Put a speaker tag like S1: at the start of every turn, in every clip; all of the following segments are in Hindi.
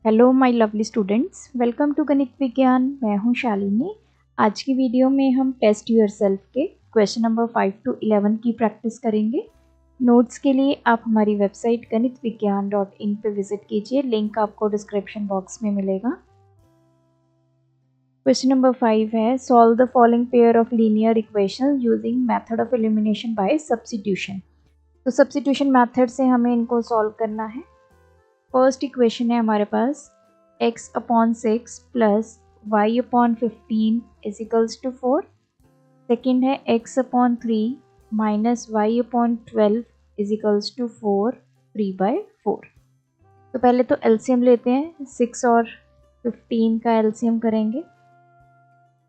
S1: Hello my lovely students, welcome to गणित विज्ञान। मैं हूं शालिनी। आज की वीडियो में हम टेस्ट योरसेल्फ के क्वेश्चन नंबर 5 to 11 की प्रैक्टिस करेंगे। नोट्स के लिए आप हमारी वेबसाइट ganitviggyan.in पे विजिट कीजिए, लिंक आपको डिस्क्रिप्शन बॉक्स में मिलेगा। क्वेश्चन नंबर 5 है, solve the following pair of linear equation using method of elimination by substitution. तो सब्स्टिट्यूशन मेथड से हमें इनको सॉल्व करना है। फर्स्ट इक्वेशन है हमारे पास x/6 plus y/15 is equals to 4। Second है x/3 minus y/12 is equals to 4, 3/4। तो पहले तो एलसीएम लेते हैं, 6 और 15 का एलसीएम करेंगे।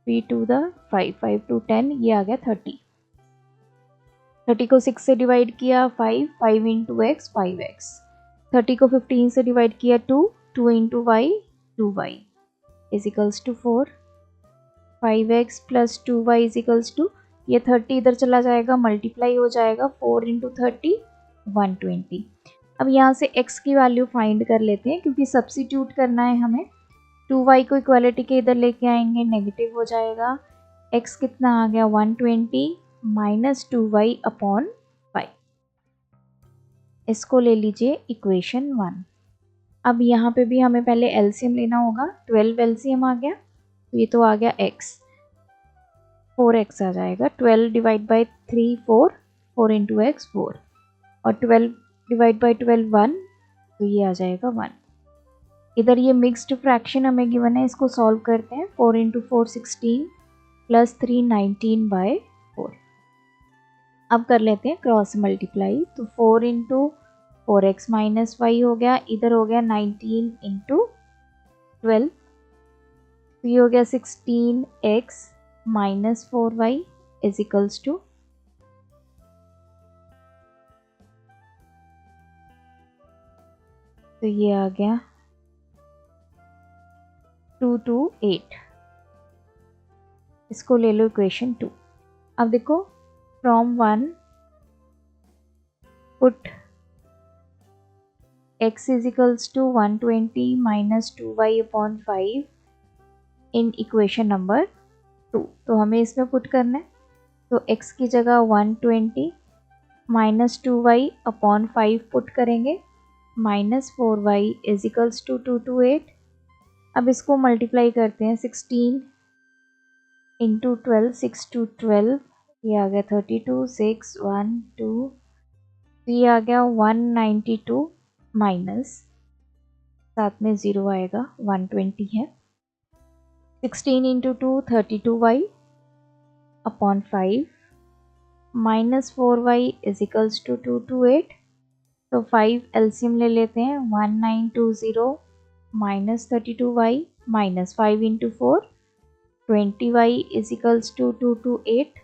S1: 3 to the 5, 5 to 10, ये आ गया 30। 30 को 6 से डिवाइड किया 5, 5 इंटू एक्स 5x। 30 को 15 से डिवाइड किया 2, 2 into y 2y is equals to 4। 5x plus 2y is equals to, ये 30 इधर चला जाएगा, मल्टीप्लाई हो जाएगा, 4 इंटू 30 120। अब यहाँ से x की वैल्यू फाइंड कर लेते हैं, क्योंकि सब्स्टिट्यूट करना है हमें। 2y को इक्वालिटी के इधर लेके आएंगे, नेगेटिव हो जाएगा। x कितना आ गया 120 माइनस 2y अपॉन 5। इसको ले लीजिए इक्वेशन 1। अब यहाँ पे भी हमें पहले एलसीएम लेना होगा। 12 एलसीएम आ गया, तो ये तो आ गया x, 4x आ जाएगा। 12 डिवाइड बाई 3 4, 4 इंटू एक्स 4, और 12 डिवाइड बाई 12 1, तो ये आ जाएगा 1। इधर ये मिक्स्ड फ्रैक्शन हमें गिवन है, इसको सॉल्व करते हैं। 4 इंटू 4 16 प्लस 3 19/4। अब कर लेते हैं क्रॉस मल्टीप्लाई, तो 4 इंटू 4x माइनस वाई हो गया, इधर हो गया 19 इंटू 12, तो ये हो गया 16x minus 4y is equals to, तो ये आ गया 2 to 8। इसको ले लो इक्वेशन 2। अब देखो, from 1 put x is equals to 120 minus 2y upon 5 in equation number 2। तो हमें इसमें पुट करना है, तो x की जगह 120 माइनस 2y अपॉन 5 पुट करेंगे, minus 4y is equals to 2 to 8। अब इसको मल्टीप्लाई करते हैं, 16 इंटू 12, 6 to 12, ये आ गया 32, 6 1 2, तो ये आ गया 192 माइनस, साथ में 0 आएगा, 120 है। 16 into 2 32y upon 5 minus 4y is equals to 2 to 8। तो 5 एलसीएम ले लेते हैं, 1920 minus 32y minus 5 into 4 20y is equals to 2 to 8।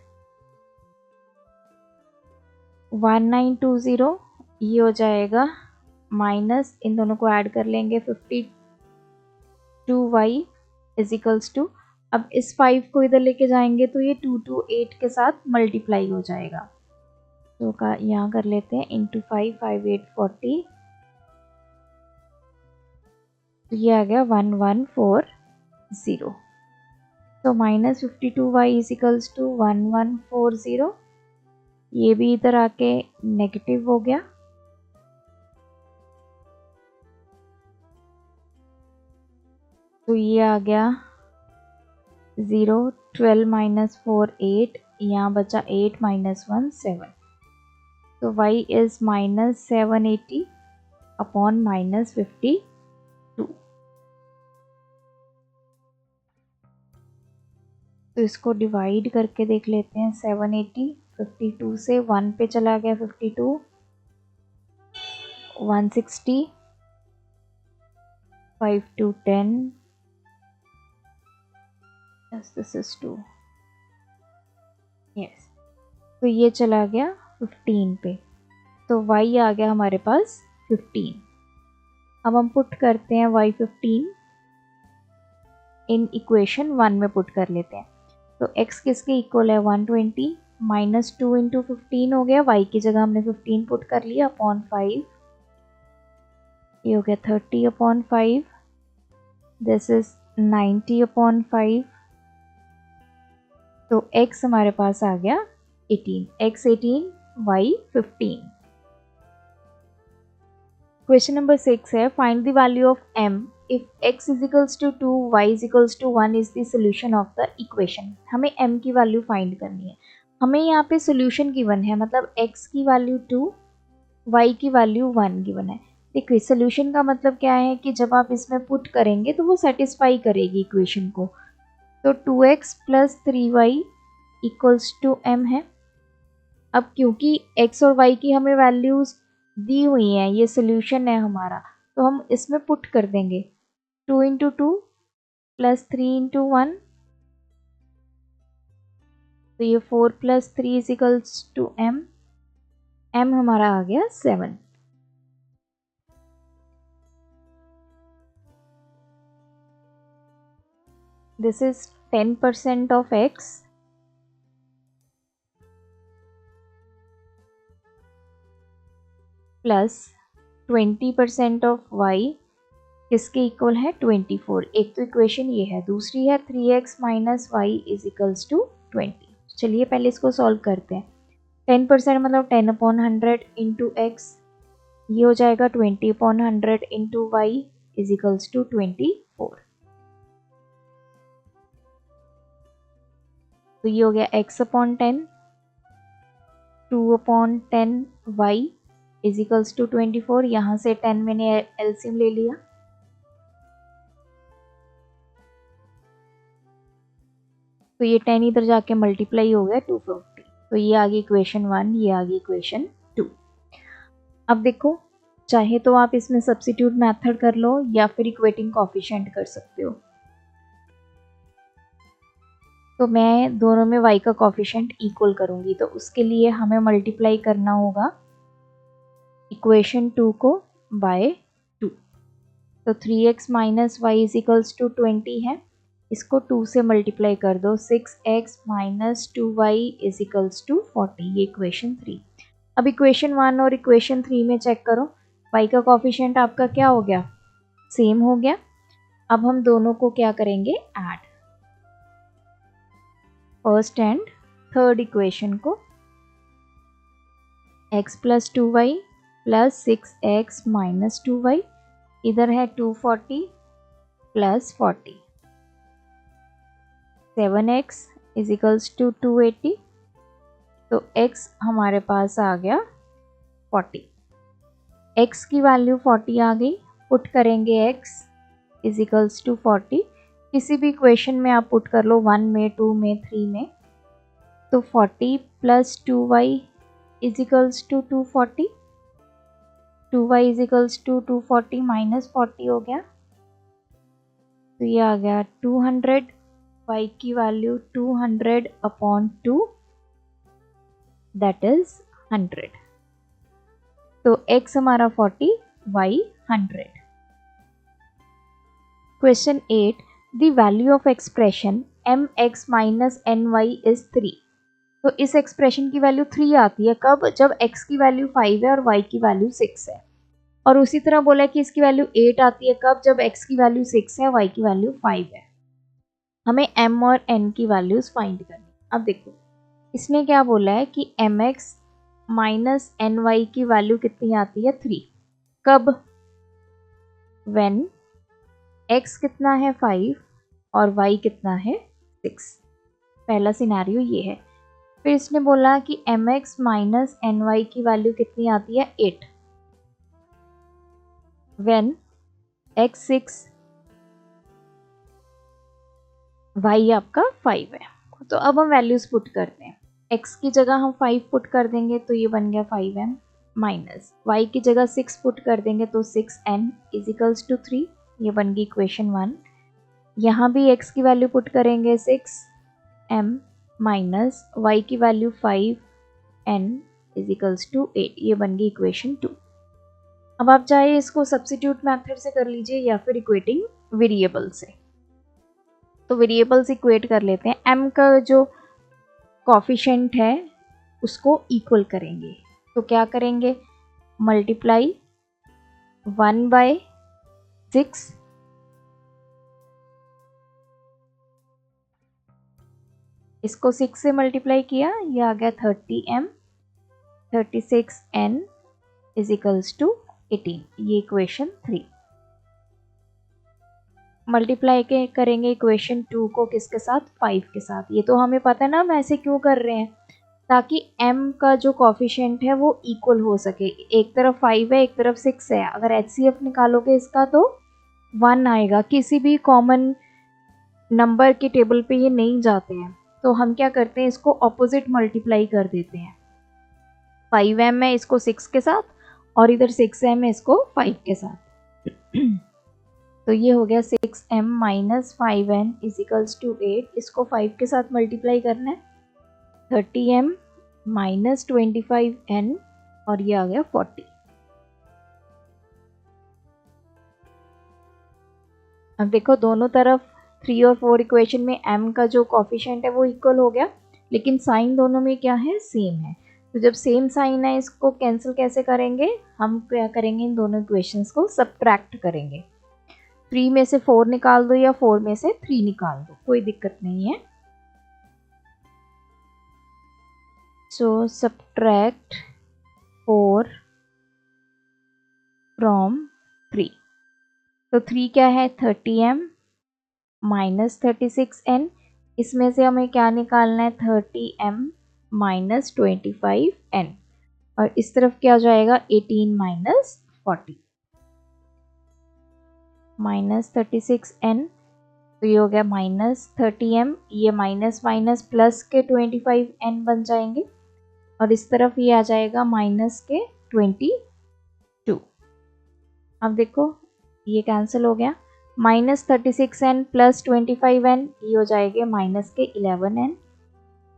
S1: 1920 ये हो जाएगा, माइनस इन दोनों को ऐड कर लेंगे, 52y इज इक्वल्स टू, अब इस 5 को इधर लेके जाएंगे तो ये 2 to 8 के साथ मल्टीप्लाई हो जाएगा। तो का यहाँ कर लेते हैं, इंटू 5, 5 8 40, तो ये आ गया 1140। तो minus 52y is equals to 1140, ये भी इधर आके नेगेटिव हो गया। तो ये आ गया 0, 12 माइनस 4 8, यहाँ बचा 8 माइनस 1 7, तो y is minus 780 upon minus 52। तो इसको डिवाइड करके देख लेते हैं, 780 52 से 1 पे चला गया, 52 160 5 to 10, this is 2, yes। तो ये चला गया 15 पे, तो y आ गया हमारे पास 15। अब हम पुट करते हैं y15 इन इक्वेशन 1 में पुट कर लेते हैं। तो x किसके इक्वल है 120 माइनस 2 इंटू 15 हो गया, y की जगह हमने 15 पुट कर लिया, अपॉन 5, ये हो गया 30 अपॉन 5 दिस इज 90/5, तो x हमारे पास आ गया 18, x 18, y 15। क्वेश्चन नंबर 6 है, find the value of m if x is equals to 2, y is equals to 1 is the solution of the equation. हमें m की वैल्यू फाइंड करनी है। हमें यहाँ पे सोल्यूशन गिवन है, मतलब x की वैल्यू 2, y की वैल्यू 1 गिवन है। देखिए सोल्यूशन का मतलब क्या है कि जब आप इसमें पुट करेंगे तो वो सेटिस्फाई करेगी इक्वेशन को। तो 2x plus 3y equals to m है। अब क्योंकि x और y की हमें वैल्यूज दी हुई हैं, ये सोल्यूशन है हमारा, तो हम इसमें पुट कर देंगे 2 इंटू 2 प्लस 3 इंटू 1, तो ये 4 plus 3 is equals to m, m हमारा आ गया 7। This is 10% of x plus 20% of y किसके इक्वल है 24। एक तो इक्वेशन ये है, दूसरी है 3x minus y is equals to 20। चलिए पहले इसको सॉल्व करते हैं। 10% मतलब 10/100 इंटू एक्स, ये हो जाएगा 20/100 into y is equals to 24। तो ये हो गया x/10, 2/10 y is equals to 24। यहाँ से 10 मैंने एलसीएम ले लिया, तो ये 10 इधर जाके मल्टीप्लाई हो गया 250। तो ये आ गई इक्वेशन 1, ये आ गई इक्वेशन 2। अब देखो, चाहे तो आप इसमें सब्स्टिट्यूट मेथड कर लो या फिर इक्वेटिंग कोएफिशिएंट कर सकते हो। तो मैं दोनों में y का कोएफिशिएंट इक्वल करूंगी, तो उसके लिए हमें मल्टीप्लाई करना होगा इक्वेशन 2 को बाय 2। तो 3x minus y is equals to 20 है, इसको 2 से मल्टीप्लाई कर दो, 6x minus 2y is equals to 40, ये इक्वेशन 3। अब इक्वेशन 1 और इक्वेशन 3 में चेक करो, y का कोएफिशिएंट आपका क्या हो गया, सेम हो गया। अब हम दोनों को क्या करेंगे, add, first and third equation को, x plus 2y plus 6x minus 2y, इधर है 240 plus 40, 7x is equals to 280। तो x हमारे पास आ गया 40, x की वैल्यू 40 आ गई, पुट करेंगे x इज इक्वल्स टू 40। किसी भी इक्वेशन में आप पुट कर लो, 1 में, 2 में, 3 में। तो 40 plus 2y is equals to 240, 2y is equals to 240 minus 40 हो गया, तो ये आ गया 200, y की वैल्यू 200/2, दैट इज 100। तो x हमारा 40, y 100। Question 8, the value of expression mx minus ny is 3। तो इस एक्सप्रेशन की वैल्यू 3 आती है कब, जब x की वैल्यू 5 है और y की वैल्यू 6 है। और उसी तरह बोला है कि इसकी वैल्यू 8 आती है कब, जब x की वैल्यू 6 है, y की वैल्यू 5 है। हमें m और n की वैल्यूज फाइंड करनी। अब देखो, इसने क्या बोला है कि mx माइनस ny की वैल्यू कितनी आती है, 3। कब, व्हेन x कितना है 5 और y कितना है 6। पहला सिनेरियो ये है। फिर इसने बोला कि mx माइनस ny की वैल्यू कितनी आती है, 8, व्हेन x 6 y आपका 5 है। तो अब हम वैल्यूज पुट करते हैं, x की जगह हम 5 पुट कर देंगे तो ये बन गया 5m, माइनस y की जगह 6 पुट कर देंगे तो 6n इज इक्वल्स टू 3, ये बन गई इक्वेशन 1। यहाँ भी x की वैल्यू पुट करेंगे 6m माइनस y की value 5n is equals to 8, ये बन गई इक्वेशन 2। अब आप चाहे इसको सब्स्टिट्यूट मेथड से कर लीजिए या फिर इक्वेटिंग वेरिएबल से। तो वेरिएबल्स इक्वेट कर लेते हैं, m का जो कोएफिशिएंट है उसको इक्वल करेंगे। तो क्या करेंगे, मल्टीप्लाई 1/6 इसको 6 से मल्टीप्लाई किया, ये आ गया 30m, 36n is equals to 18। ये इक्वेशन 3। मल्टीप्लाई के करेंगे इक्वेशन 2 को किसके साथ, 5 के साथ। ये तो हमें पता है ना, हम ऐसे क्यों कर रहे हैं, ताकि m का जो कॉफिशिएंट है वो इक्वल हो सके। एक तरफ 5 है, एक तरफ 6 है। अगर HCF निकालोगे इसका तो 1 आएगा। किसी भी कॉमन नंबर के टेबल पे ये नहीं जाते हैं, तो हम क्या करते हैं, इसको ऑपोजिट मल्टीप्लाई कर देते हैं। 5m है इसको 6 के साथ, और इधर 6m है इसको 5 के साथ। तो ये हो गया 6m minus 5n is equals to 8। इसको 5 के साथ मल्टीप्लाई करना है, 30m माइनस 25n, और ये आ गया 40। अब देखो दोनों तरफ 3 और 4 इक्वेशन में m का जो कॉफिशिएंट है वो इक्वल हो गया, लेकिन साइन दोनों में क्या है, सेम है। तो जब सेम साइन है, इसको कैंसिल कैसे करेंगे, हम क्या करेंगे, इन दोनों इक्वेशंस को सब्ट्रैक्ट करेंगे। 3 में से 4 निकाल दो या 4 में से 3 निकाल दो, कोई दिक्कत नहीं है। सो सब्ट्रैक्ट 4 फ्रॉम 3। तो 3 क्या है, 30m माइनस 36n। इसमें से हमें क्या निकालना है, 30m माइनस 25n, और इस तरफ क्या हो जाएगा, 18 माइनस 40 माइनस 36n। तो ये हो गया माइनस 30m, ये माइनस माइनस प्लस के 25n बन जाएंगे, और इस तरफ ये आ जाएगा माइनस के 22। अब देखो ये कैंसिल हो गया, माइनस 36n प्लस 25n, ये हो जाएगा माइनस के 11n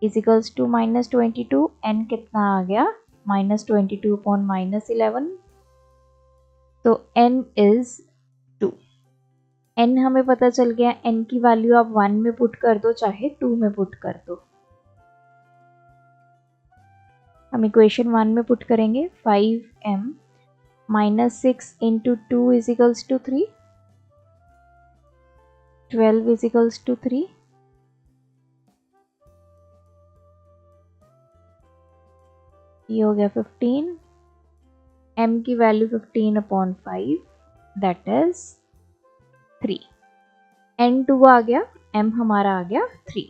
S1: is equals to minus 22। n कितना आ गया, माइनस 22 अपॉन माइनस 11, तो n इज 2। n हमें पता चल गया, n की वैल्यू आप 1 में पुट कर दो चाहे 2 में पुट कर दो। हम इक्वेशन 1 में पुट करेंगे, 5m minus 6 into 2 is equals to 3, 12 is equals to 3। ये हो गया 15, m की value 15 upon 5 that is 3। n2 आ गया, m हमारा आ गया 3।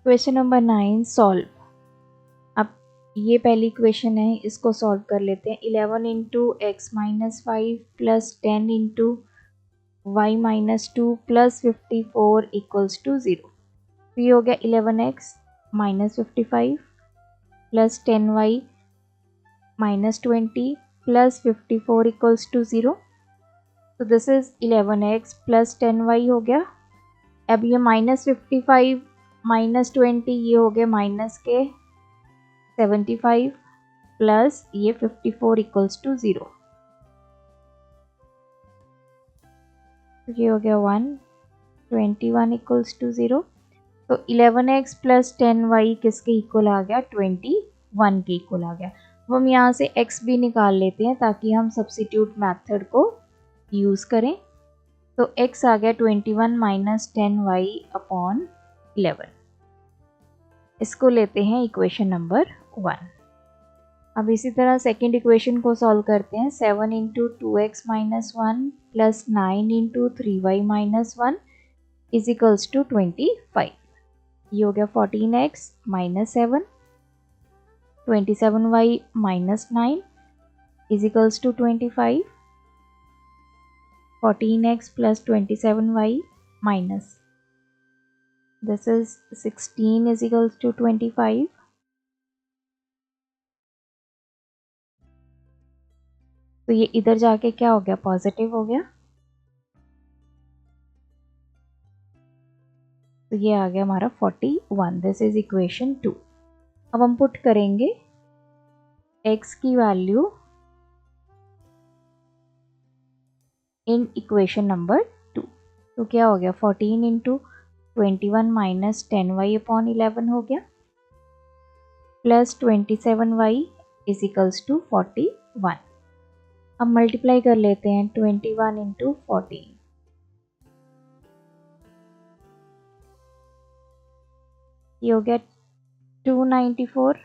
S1: Question number 9 solve. अब ये पहली क्वेश्चन है, इसको सॉल्व कर लेते हैं। 11 into x minus 5 plus 10 into y minus 2 plus 54 equals to 0। तो ये हो गया 11x minus 55 plus 10y minus 20 plus 54 equals to 0। तो this is 11x plus 10y हो गया। अब ये माइनस 55 माइनस 20, ये हो गया माइनस के 75 प्लस ये 54 इक्वल्स टू 0। ये हो गया 1, 21 इक्वल्स टू 0। तो 11x प्लस 10y किसके इक्वल आ गया, 21 के इक्वल आ गया। अब हम यहाँ से x भी निकाल लेते हैं ताकि हम सब्स्टिट्यूट मेथड को यूज़ करें। तो x आ गया 21 माइनस 10y अपॉन 11। इसको लेते हैं इक्वेशन नंबर 1। अब इसी तरह सेकेंड इक्वेशन को सॉल्व करते हैं। 7 into 2x minus 1 plus 9 into 3y minus 1 is equals to 25। ये हो गया 14x minus 7, 27y minus 9 is equals to 25, 14x plus 27y minus this is 16 is equals to 25। तो ये इधर जाके क्या हो गया, पॉजिटिव हो गया। तो ये आ गया हमारा 41। This is equation 2। अब हम पुट करेंगे x की वैल्यू इन इक्वेशन नंबर 2। तो क्या हो गया, 14 इंटू 21 माइनस 10y अपॉन 11 हो गया plus 27y is equals to 41। अब मल्टीप्लाई कर लेते हैं 21 इंटू 14। ये हो गया 294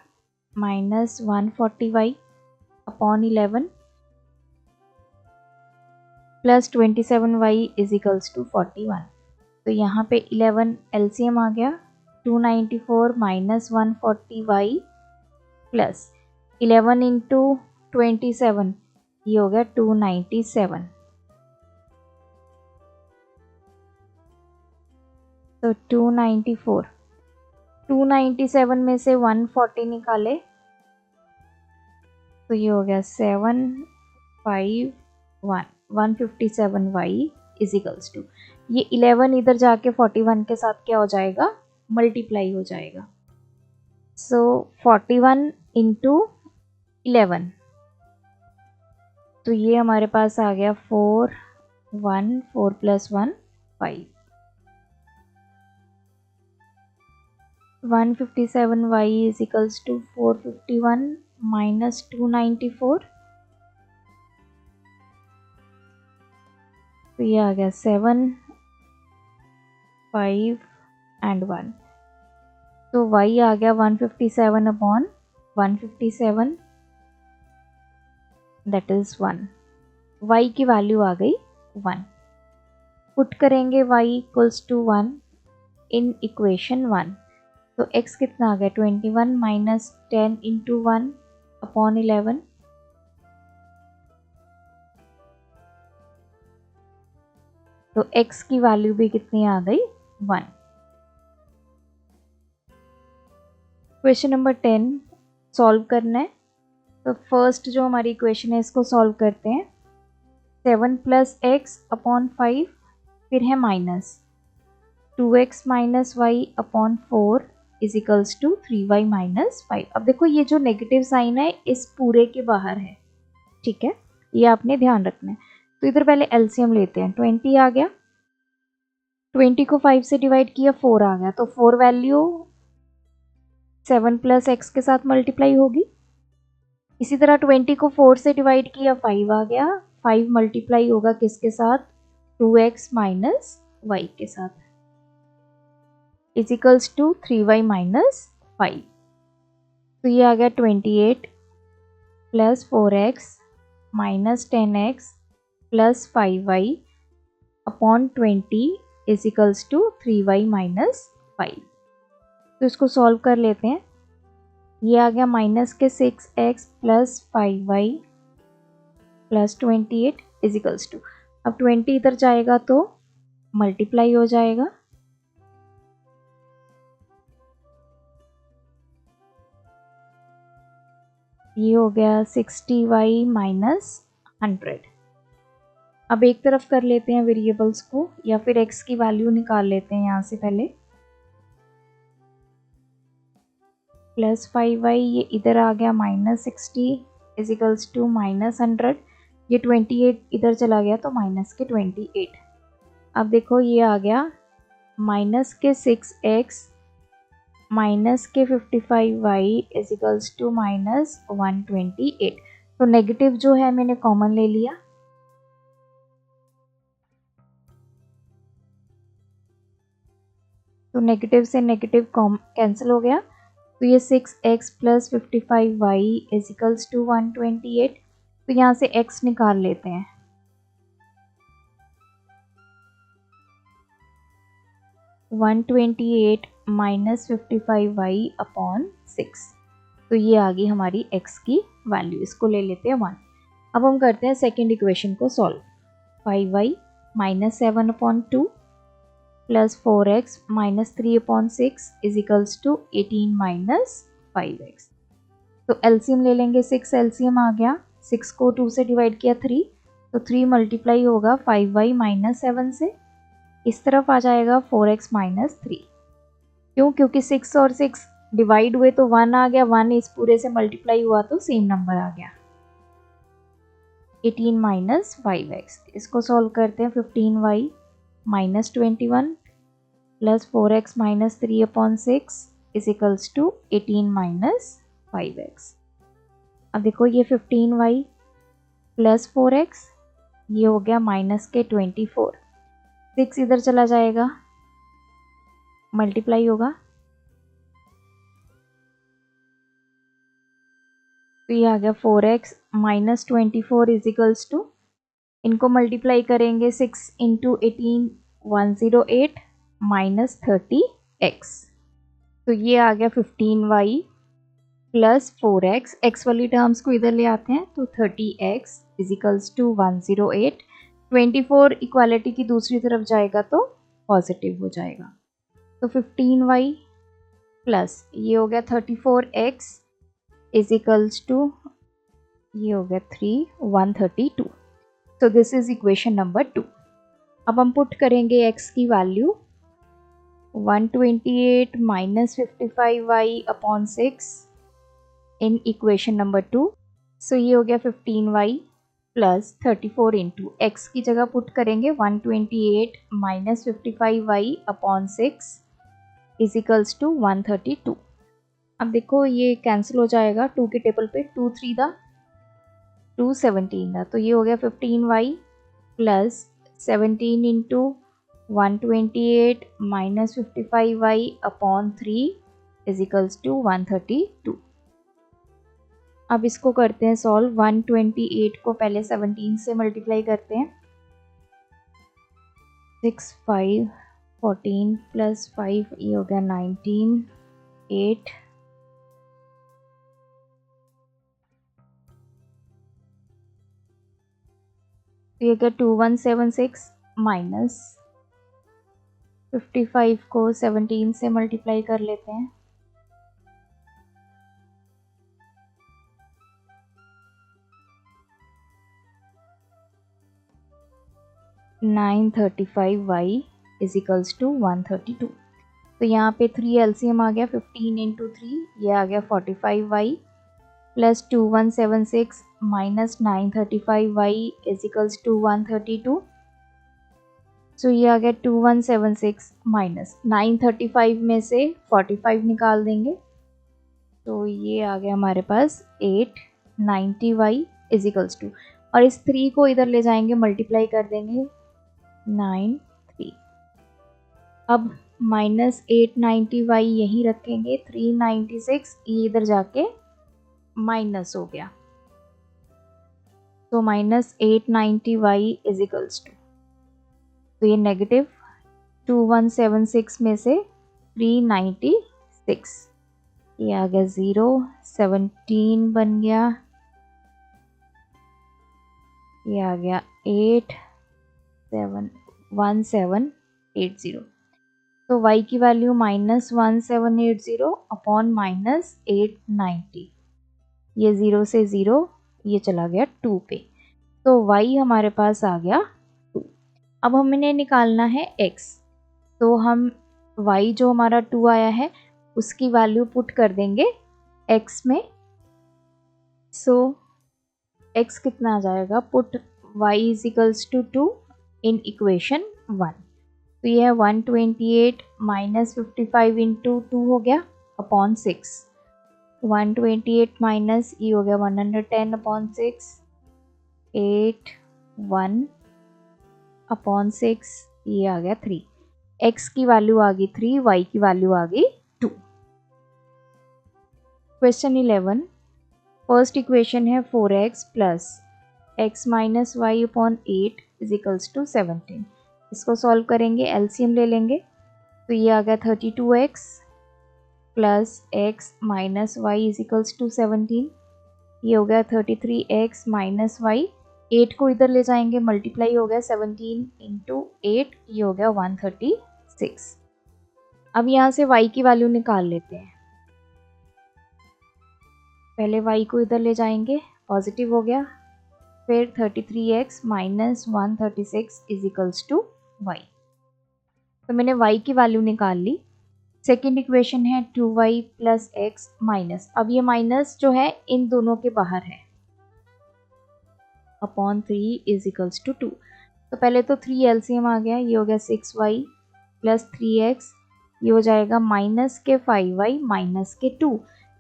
S1: minus 140y upon 11 plus 27y is equals to 41। तो यहाँ पे 11 एलसीएम आ गया, 294 माइनस 140y प्लस 11 इंटू 27, ये हो गया 297। तो 297 में से 140 निकाले तो ये हो गया 157y इज इक्वल्स टू, ये 11 इधर जाके 41 के साथ क्या हो जाएगा, मल्टीप्लाई हो जाएगा। सो 41 इंटू 11, तो ये हमारे पास आ गया 4 plus 1 5। 157y is equals to 451 minus 294, तो ये आ गया 7 5 एंड 1। तो y आ गया 157 अपॉन 157, दैट इज 1। y की वैल्यू आ गई 1। पुट करेंगे y equals to 1 in equation 1। तो x कितना आ गया 21 माइनस 10 इंटू 1 अपॉन 11, तो x की वैल्यू भी कितनी आ गई 1। क्वेश्चन नंबर 10 सॉल्व करना है। तो फर्स्ट जो हमारी इक्वेशन है इसको सॉल्व करते हैं। 7 प्लस एक्स अपॉन 5, फिर है minus 2x minus y upon 4 is equals to 3y minus 5। अब देखो ये जो नेगेटिव साइन है इस पूरे के बाहर है, ठीक है, ये आपने ध्यान रखना है। तो इधर पहले एलसीएम लेते हैं। 20 आ गया, 20 को 5 से डिवाइड किया 4 आ गया, तो 4 वैल्यू 7 प्लस एक्स के साथ मल्टीप्लाई होगी। इसी तरह 20 को 4 से डिवाइड किया 5 आ गया, 5 मल्टीप्लाई होगा किसके साथ, 2x माइनस वाई के साथ is equals to 3y minus 5। तो ये आ गया 28 plus 4x minus 10x plus 5y upon 20 is equals to 3y minus 5। तो इसको सॉल्व कर लेते हैं। ये आ गया माइनस के 6x plus 5y plus 28 is equals to, अब 20 इधर जाएगा तो मल्टीप्लाई हो जाएगा, ये हो गया 60y माइनस 100। अब एक तरफ कर लेते हैं वेरिएबल्स को, या फिर x की वैल्यू निकाल लेते हैं यहाँ से पहले। प्लस 5y ये इधर आ गया minus 60 is equals to minus 100, ये 28 इधर चला गया तो माइनस के 28। अब देखो ये आ गया माइनस के 6x माइनस के 55y is equals to minus 128। तो नेगेटिव जो है मैंने कॉमन ले लिया, तो नेगेटिव से नेगेटिव कैंसिल हो गया, तो ये 6x plus 55y is equals to 128। तो यहाँ से x निकाल लेते हैं। वन 128 माइनस 55y अपॉन 6, तो ये आ गई हमारी x की वैल्यू, इसको ले लेते हैं 1। अब हम करते हैं सेकेंड इक्वेशन को solve. 5y minus 7 upon 2 plus 4x minus 3 upon 6 is equals to 18 minus 5x। तो एलसीएम ले लेंगे, 6 एलसीएम आ गया, 6 को 2 से डिवाइड किया 3, तो 3 मल्टीप्लाई होगा 5y माइनस 7 से, इस तरफ आ जाएगा 4x माइनस 3। क्यों, क्योंकि 6 और 6 डिवाइड हुए तो 1 आ गया, 1 इस पूरे से मल्टीप्लाई हुआ तो सेम नंबर आ गया, 18 माइनस 5x। इसको सॉल्व करते हैं। 15y minus 21 plus 4x minus 3 upon 6 is equals to 18 minus 5x। अब देखो ये 15y प्लस 4x ये हो गया माइनस के 24, 6 इधर चला जाएगा, मल्टीप्लाई होगा, तो ये आ गया 4x माइनस 24 इजिकल्स टू, इनको मल्टीप्लाई करेंगे 6 इंटू 18 108 माइनस 30x। तो ये आ गया 15y प्लस 4x, x वाली टर्म्स को इधर ले आते हैं तो 30x इजिकल्स टू 108। 24 इक्वालिटी की दूसरी तरफ जाएगा तो पॉजिटिव हो जाएगा। तो 15y प्लस ये हो गया 34x इजिकल्स टू, ये हो गया 132। तो दिस इज इक्वेशन नंबर 2। अब हम पुट करेंगे x की value 128 minus 55y upon 6 in equation number 2। सो ये हो गया 15y प्लस 34 इंटू एक्स की जगह पुट करेंगे 128 माइनस 55y अपॉन 6 इजिकल्स टू 132। अब देखो ये कैंसिल हो जाएगा, 2 के टेबल पे 2 3 दा 2 17 दा, तो ये हो गया 15y plus 17 into 128 minus 55y upon 3 is equals to 132। अब इसको करते हैं सॉल्व। 128 को पहले 17 से मल्टीप्लाई करते हैं। 6 5 14 प्लस 5 ये हो गया 19 8 ये क्या 2176 माइनस 55 को 17 से मल्टीप्लाई कर लेते हैं। 935y is equals to 132। तो यहाँ पे 3 एलसीएम आ गया, 15 इंटू 3 ये आ गया 45y plus 2176 minus 935y is equals to 132। So ये आ गया 2176 माइनस 935 में से 45 निकाल देंगे, तो ये आ गया हमारे पास 890y इजिकल्स टू, और इस 3 को इधर ले जाएंगे मल्टीप्लाई कर देंगे 9 3। अब माइनस 890y यहीं रखेंगे, 396 ये इधर जाके माइनस हो गया, तो माइनस 890y इजिकल्स टू, तो ये नेगेटिव 2176 में से 396 ये आ गया 0, 17 बन गया, ये आ गया 8 7 1780। तो y की वैल्यू माइनस 1780 अपॉन माइनस 890, ये 0 से 0 ये चला गया 2 पे, तो y हमारे पास आ गया 2। अब हमें निकालना है x, तो हम y जो हमारा 2 आया है उसकी वैल्यू पुट कर देंगे x में। सो x कितना आ जाएगा, put y is equals to 2 in equation 1। तो ये है 128 माइनस 55 इंटू 2 हो गया अपॉन 6, 128 माइनस ये हो गया 110 अपॉन 6, 8 1 अपॉन 6 ये आ गया 3। x की वैल्यू आ गई 3, y की वैल्यू आ गई 2। क्वेश्चन 11, फर्स्ट इक्वेशन है 4x plus x minus y upon 8 is equals to 17। इसको सॉल्व करेंगे, एलसीएम ले लेंगे, तो ये आ गया 32x plus x minus y is equals to 17, ये हो गया 33x माइनस वाई, 8 को इधर ले जाएंगे मल्टीप्लाई हो गया 17 इंटू 8 ये हो गया 136। अब यहाँ से y की वैल्यू निकाल लेते हैं, पहले y को इधर ले जाएंगे पॉजिटिव हो गया, फिर 33x minus 136 equals to y। तो मैंने y की वैल्यू निकाल ली। सेकेंड इक्वेशन है 2y प्लस एक्स माइनस, अब ये माइनस जो है इन दोनों के बाहर है, अपॉन 3 इजिकल्स टू 2। तो पहले तो 3 एलसीएम आ गया, ये हो गया 6y प्लस 3x, ये हो जाएगा माइनस के 5y माइनस के 2,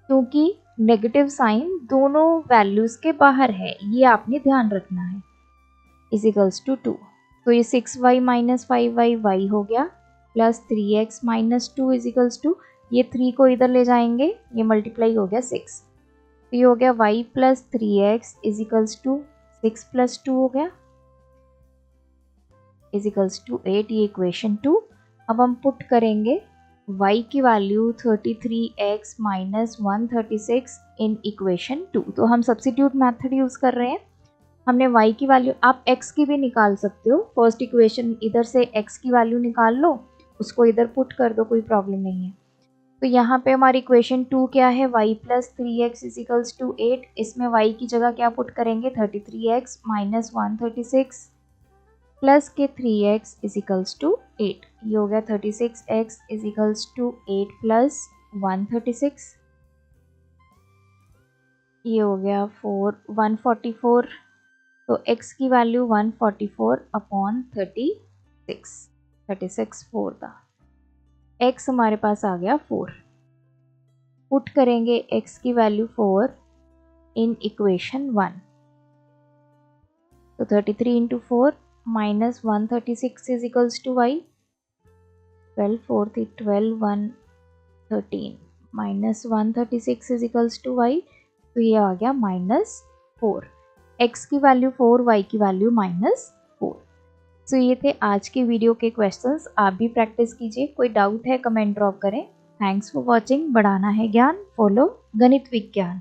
S1: क्योंकि नेगेटिव साइन दोनों वैल्यूज़ के बाहर है, ये आपने ध्यान रखना है, इजिकल्स टू 2। तो ये 6y माइनस 5y y हो गया plus 3x minus 2 equals to, ये 3 को इधर ले जाएंगे, ये मल्टीप्लाई हो गया 6, तो ये हो गया y plus 3x is equals to 6 plus 2 हो गया इजिकल्स टू 8, ये इक्वेशन 2। अब हम पुट करेंगे y की value 33x minus 136 in equation 2। तो हम सब्स्टिट्यूट मेथड यूज़ कर रहे हैं। हमने y की वैल्यू, आप x की भी निकाल सकते हो। फर्स्ट इक्वेशन इधर से x की वैल्यू निकाल लो, उसको इधर पुट कर दो, कोई प्रॉब्लम नहीं है। तो यहाँ पे हमारी इक्वेशन 2 क्या है, y plus 3x is equals to 8। इसमें y की जगह क्या पुट करेंगे, 33x माइनस 136 प्लस के 3x इजिकल्स टू 8। ये हो गया 36x इजिकल्स टू 8 प्लस 136, ये हो गया 144। तो x की वैल्यू 144 अपॉन 36 4 था, x हमारे पास आ गया 4। पुट करेंगे x की वैल्यू 4 इन इक्वेशन 1। तो 33 into 4 minus 136 is equals to y, 12 4 थी 12 1 13 minus 136 is equals to y। तो ये आ गया -4। x की वैल्यू 4, y की वैल्यू -4। सो ये थे आज के वीडियो के क्वेश्चंस। आप भी प्रैक्टिस कीजिए। कोई डाउट है कमेंट ड्रॉप करें। Thanks for watching. बढ़ाना है ज्ञान, फॉलो गणित विज्ञान।